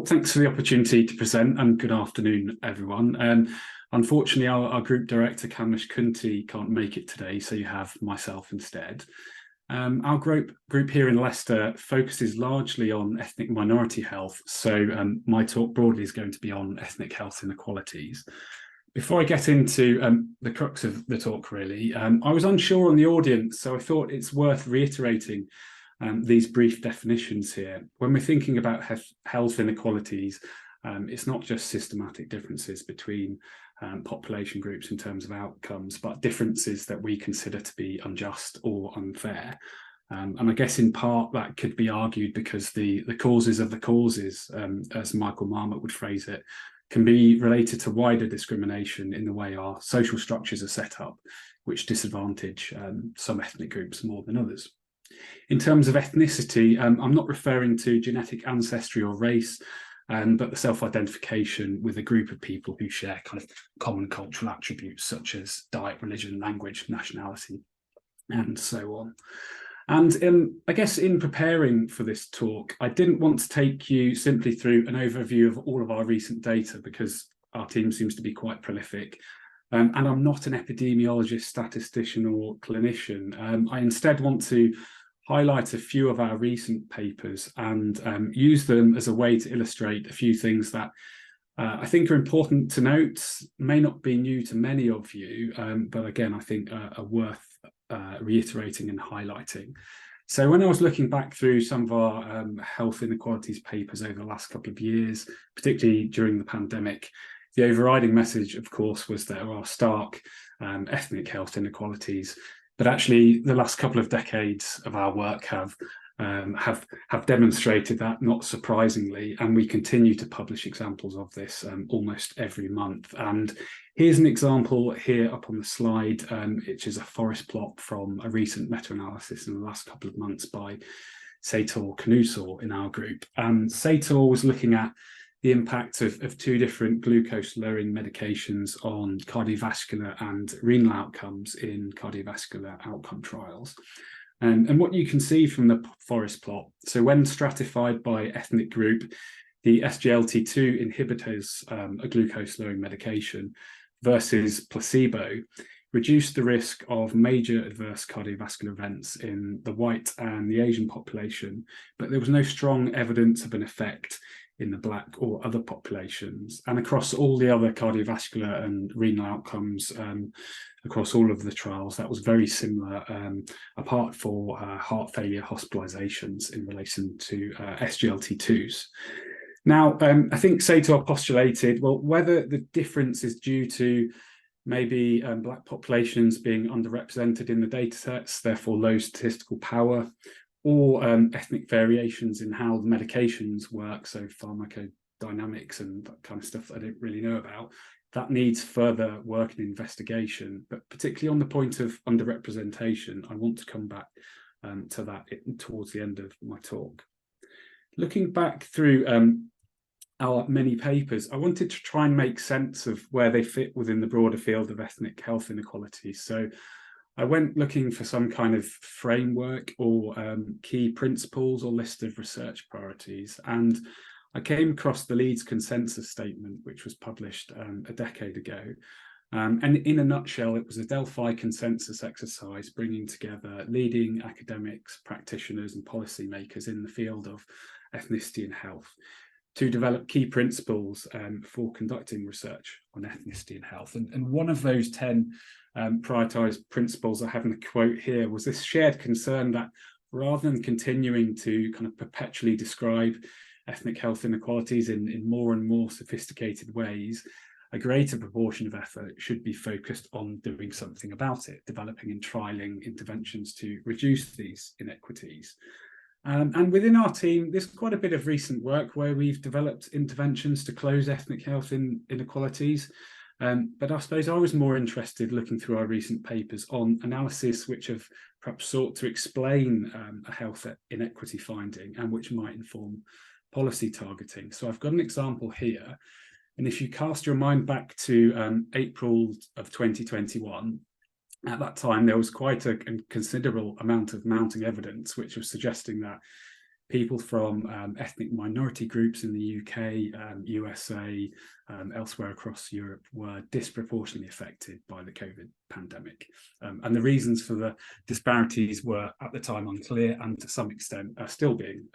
Well, thanks for the opportunity to present, and good afternoon, everyone. Unfortunately, our group director, Kamlesh Kunti, can't make it today, so you have myself instead. Our group here in Leicester focuses largely on ethnic minority health, so my talk broadly is going to be on ethnic health inequalities. Before I get into the crux of the talk, really, I was unsure on the audience, so I thought it's worth reiterating these brief definitions here. When we're thinking about health inequalities, it's not just systematic differences between population groups in terms of outcomes, but differences that we consider to be unjust or unfair. And I guess in part that could be argued because the causes of the causes, as Michael Marmot would phrase it, can be related to wider discrimination in the way our social structures are set up, which disadvantage some ethnic groups more than others. In terms of ethnicity, I'm not referring to genetic ancestry or race, but the self-identification with a group of people who share kind of common cultural attributes such as diet, religion, language, nationality, and so on. And I guess in preparing for this talk, I didn't want to take you simply through an overview of all of our recent data because our team seems to be quite prolific. And I'm not an epidemiologist, statistician, or clinician. I instead want to highlight a few of our recent papers and use them as a way to illustrate a few things that I think are important to note, may not be new to many of you, but again, I think are worth reiterating and highlighting. So when I was looking back through some of our health inequalities papers over the last couple of years, particularly during the pandemic, the overriding message, of course, was there are stark ethnic health inequalities. But actually, the last couple of decades of our work have demonstrated that, not surprisingly, and we continue to publish examples of this almost every month. And here's an example here up on the slide, which is a forest plot from a recent meta-analysis in the last couple of months by Seitor Kanusor in our group. And Seitor was looking at the impact of two different glucose-lowering medications on cardiovascular and renal outcomes in cardiovascular outcome trials. And what you can see from the forest plot, so when stratified by ethnic group, the SGLT2 inhibitors, a glucose-lowering medication, versus placebo, reduced the risk of major adverse cardiovascular events in the white and the Asian population, but there was no strong evidence of an effect in the Black or other populations. And across all the other cardiovascular and renal outcomes, across all of the trials, that was very similar, apart for heart failure hospitalizations in relation to SGLT2s. Now, I think Seitor postulated, well, whether the difference is due to maybe Black populations being underrepresented in the data sets, therefore low statistical power, or ethnic variations in how the medications work, so pharmacodynamics and that kind of stuff that I don't really know about, that needs further work and investigation. But particularly on the point of underrepresentation, I want to come back to that towards the end of my talk. Looking back through our many papers, I wanted to try and make sense of where they fit within the broader field of ethnic health inequalities. So I went looking for some kind of framework or key principles or list of research priorities. And I came across the Leeds consensus statement, which was published a decade ago. And in a nutshell, it was a Delphi consensus exercise bringing together leading academics, practitioners, and policymakers in the field of ethnicity and health to develop key principles for conducting research on ethnicity and health. And one of those 10 prioritized principles I have in the quote here was this shared concern that rather than continuing to kind of perpetually describe ethnic health inequalities in more and more sophisticated ways, a greater proportion of effort should be focused on doing something about it, developing and trialing interventions to reduce these inequities. And within our team, there's quite a bit of recent work where we've developed interventions to close ethnic health inequalities. But I suppose I was more interested looking through our recent papers on analysis which have perhaps sought to explain a health inequity finding and which might inform policy targeting. So I've got an example here. And if you cast your mind back to April of 2021, at that time, there was quite a considerable amount of mounting evidence which was suggesting that people from ethnic minority groups in the UK, USA, elsewhere across Europe were disproportionately affected by the COVID pandemic. And the reasons for the disparities were at the time unclear and to some extent are still being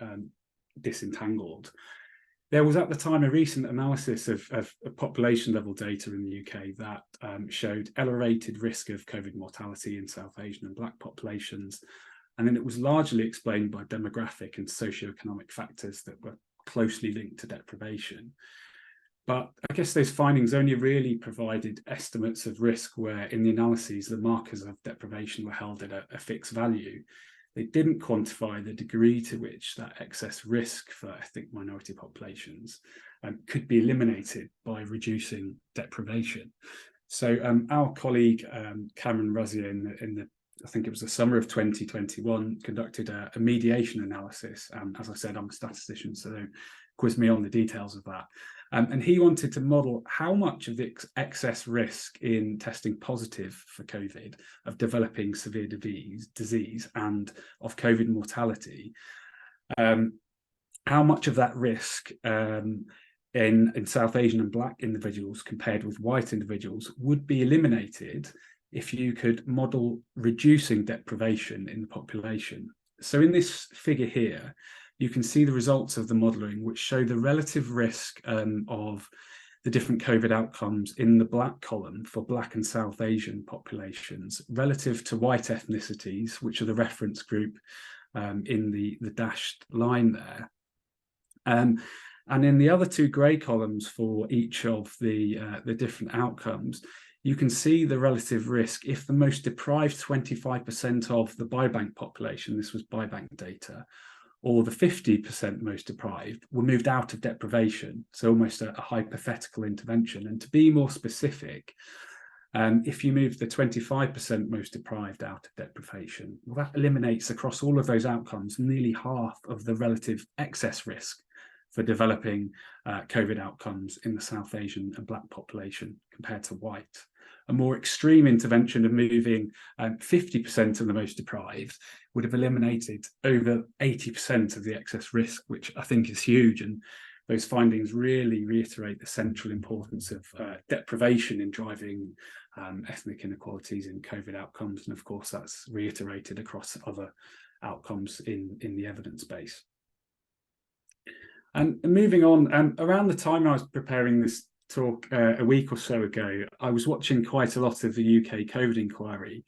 disentangled. There was at the time a recent analysis of population level data in the UK that showed elevated risk of COVID mortality in South Asian and Black populations. And then it was largely explained by demographic and socioeconomic factors that were closely linked to deprivation. But I guess those findings only really provided estimates of risk where in the analyses, the markers of deprivation were held at a fixed value. They didn't quantify the degree to which that excess risk for ethnic minority populations could be eliminated by reducing deprivation. So our colleague, Cameron Razier, I think it was the summer of 2021, conducted a mediation analysis. As I said, I'm a statistician, so don't quiz me on the details of that. And he wanted to model how much of the excess risk in testing positive for COVID, of developing severe disease and of COVID mortality, how much of that risk in South Asian and Black individuals compared with white individuals would be eliminated if you could model reducing deprivation in the population. So in this figure here, you can see the results of the modelling, which show the relative risk of the different COVID outcomes in the Black column for Black and South Asian populations relative to white ethnicities, which are the reference group in the dashed line there. And in the other two grey columns for each of the different outcomes, you can see the relative risk if the most deprived 25% of the biobank population, this was biobank data, or the 50% most deprived were moved out of deprivation, so almost a hypothetical intervention. And to be more specific, if you move the 25% most deprived out of deprivation, well, that eliminates across all of those outcomes nearly half of the relative excess risk for developing COVID outcomes in the South Asian and Black population compared to white. A more extreme intervention of moving 50% of the most deprived would have eliminated over 80% of the excess risk, which I think is huge. And those findings really reiterate the central importance of deprivation in driving ethnic inequalities in COVID outcomes. And of course, that's reiterated across other outcomes in the evidence base. And moving on, around the time I was preparing this talk a week or so ago, I was watching quite a lot of the UK COVID inquiry.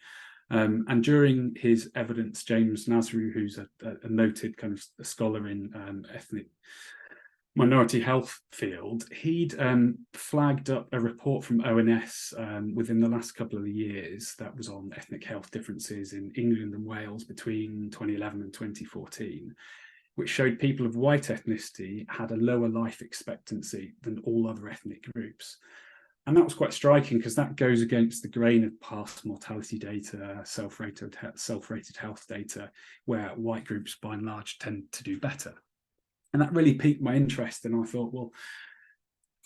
And during his evidence, James Nasru, who's a noted kind of a scholar in ethnic minority health field, he'd flagged up a report from ONS within the last couple of years that was on ethnic health differences in England and Wales between 2011 and 2014. Which showed people of white ethnicity had a lower life expectancy than all other ethnic groups. And that was quite striking because that goes against the grain of past mortality data, self-rated health data, where white groups by and large tend to do better. And that really piqued my interest. And I thought, well,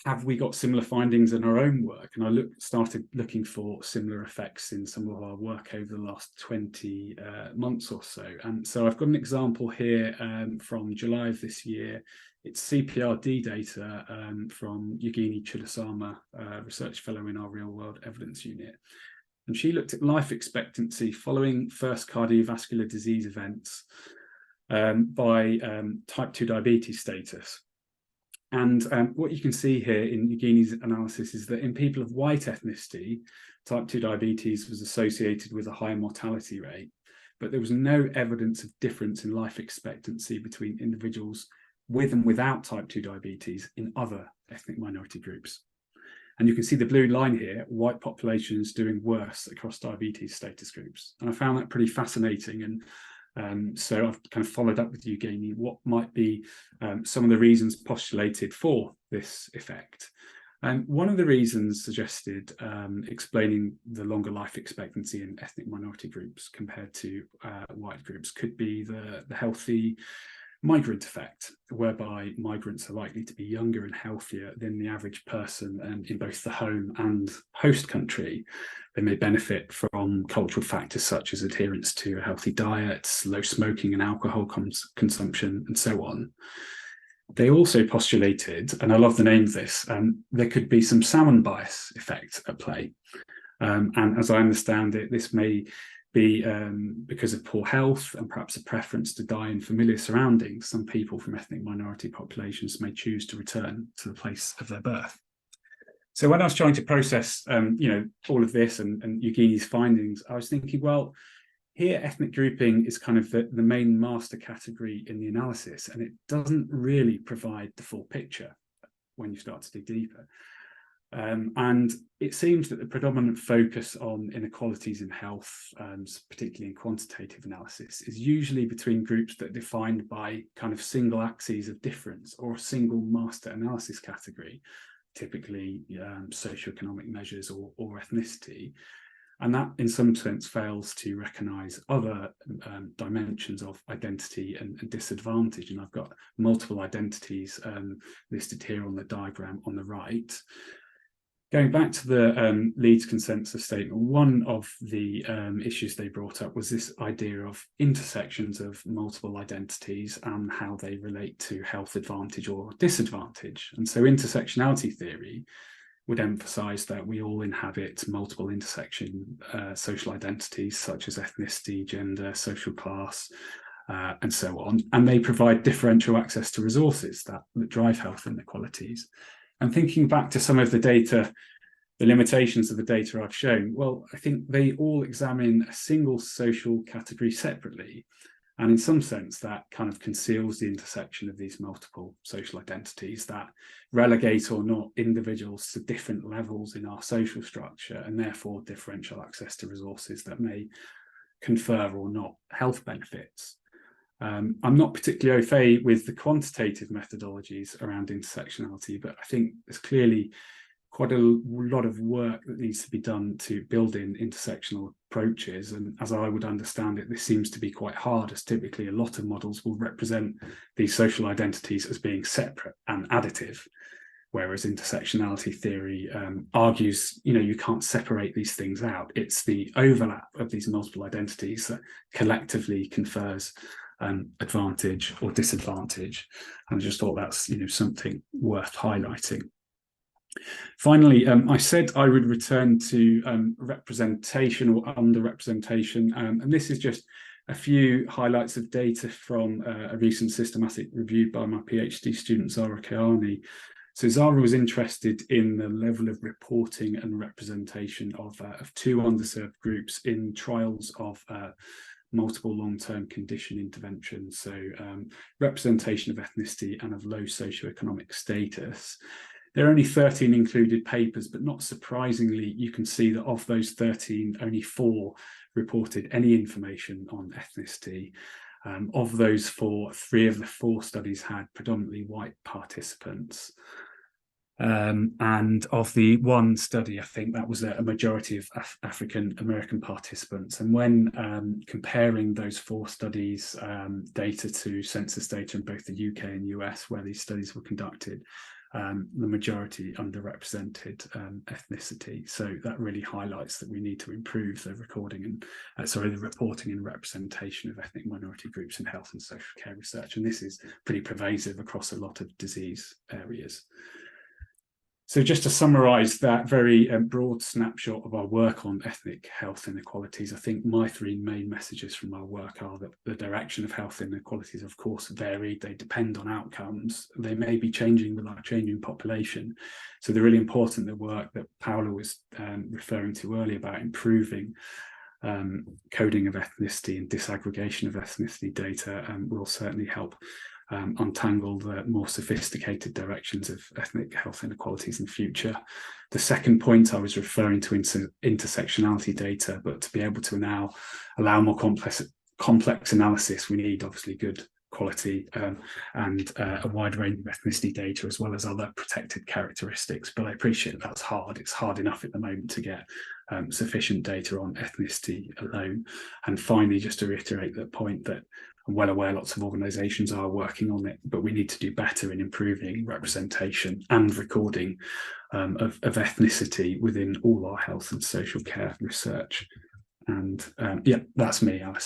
have we got similar findings in our own work? And I started looking for similar effects in some of our work over the last 20 months or so. And so I've got an example here from July of this year. It's CPRD data from Yogini Chudasama, research fellow in our real world evidence unit. And she looked at life expectancy following first cardiovascular disease events by type 2 diabetes status. And what you can see here in Yogini's analysis is that in people of white ethnicity, type 2 diabetes was associated with a higher mortality rate, but there was no evidence of difference in life expectancy between individuals with and without type 2 diabetes in other ethnic minority groups. And you can see the blue line here, white populations doing worse across diabetes status groups. And I found that pretty fascinating. And so I've kind of followed up with Yogini what might be some of the reasons postulated for this effect. And one of the reasons suggested explaining the longer life expectancy in ethnic minority groups compared to white groups could be the healthy migrant effect, whereby migrants are likely to be younger and healthier than the average person in both the home and host country. They may benefit from cultural factors such as adherence to a healthy diet, low smoking and alcohol consumption, and so on. They also postulated, and I love the name of this, there could be some salmon bias effect at play. And as I understand it, this may be because of poor health and perhaps a preference to die in familiar surroundings. Some people from ethnic minority populations may choose to return to the place of their birth. So when I was trying to process, all of this and Eugeni's findings, I was thinking, well, here ethnic grouping is kind of the main master category in the analysis, and it doesn't really provide the full picture when you start to dig deeper. And it seems that the predominant focus on inequalities in health, particularly in quantitative analysis, is usually between groups that are defined by kind of single axes of difference or a single master analysis category, typically socioeconomic measures or ethnicity. And that in some sense fails to recognise other dimensions of identity and disadvantage. And I've got multiple identities listed here on the diagram on the right. Going back to the Leeds consensus statement, one of the issues they brought up was this idea of intersections of multiple identities and how they relate to health advantage or disadvantage. And so intersectionality theory would emphasize that we all inhabit multiple intersection social identities such as ethnicity, gender, social class, and so on. And they provide differential access to resources that drive health inequalities. And thinking back to some of the data, the limitations of the data I've shown, well, I think they all examine a single social category separately. And in some sense, that kind of conceals the intersection of these multiple social identities that relegate or not individuals to different levels in our social structure, and therefore differential access to resources that may confer or not health benefits. I'm not particularly au fait with the quantitative methodologies around intersectionality, but I think there's clearly quite a lot of work that needs to be done to build in intersectional approaches. And as I would understand it, this seems to be quite hard, as typically a lot of models will represent these social identities as being separate and additive, whereas intersectionality theory argues, you can't separate these things out. It's the overlap of these multiple identities that collectively confers advantage or disadvantage. And I just thought that's something worth highlighting. Finally, I said I would return to representation or underrepresentation, and this is just a few highlights of data from a recent systematic review by my PhD student Zara Kayani. So Zara was interested in the level of reporting and representation of two underserved groups in trials of multiple long-term condition interventions, so representation of ethnicity and of low socioeconomic status. There are only 13 included papers, but not surprisingly, you can see that of those 13, only 4 reported any information on ethnicity. Of those 4, 3 of the 4 studies had predominantly white participants. And of the one study, I think that was a majority of African American participants. And when comparing those 4 studies data to census data in both the UK and US, where these studies were conducted, the majority underrepresented ethnicity. So that really highlights that we need to improve the reporting and representation of ethnic minority groups in health and social care research. And this is pretty pervasive across a lot of disease areas. So just to summarise that very broad snapshot of our work on ethnic health inequalities, I think my 3 main messages from our work are that the direction of health inequalities, of course, vary. They depend on outcomes. They may be changing with our changing population. So the really important work that Paola was referring to earlier about improving coding of ethnicity and disaggregation of ethnicity data will certainly help untangle the more sophisticated directions of ethnic health inequalities in future. The second point I was referring to intersectionality data, but to be able to now allow more complex analysis, we need obviously good quality and a wide range of ethnicity data, as well as other protected characteristics. But I appreciate that's hard. It's hard enough at the moment to get sufficient data on ethnicity alone. And finally, just to reiterate that point, that I'm well aware lots of organisations are working on it, but we need to do better in improving representation and recording of ethnicity within all our health and social care research. And yeah, that's me, Alice.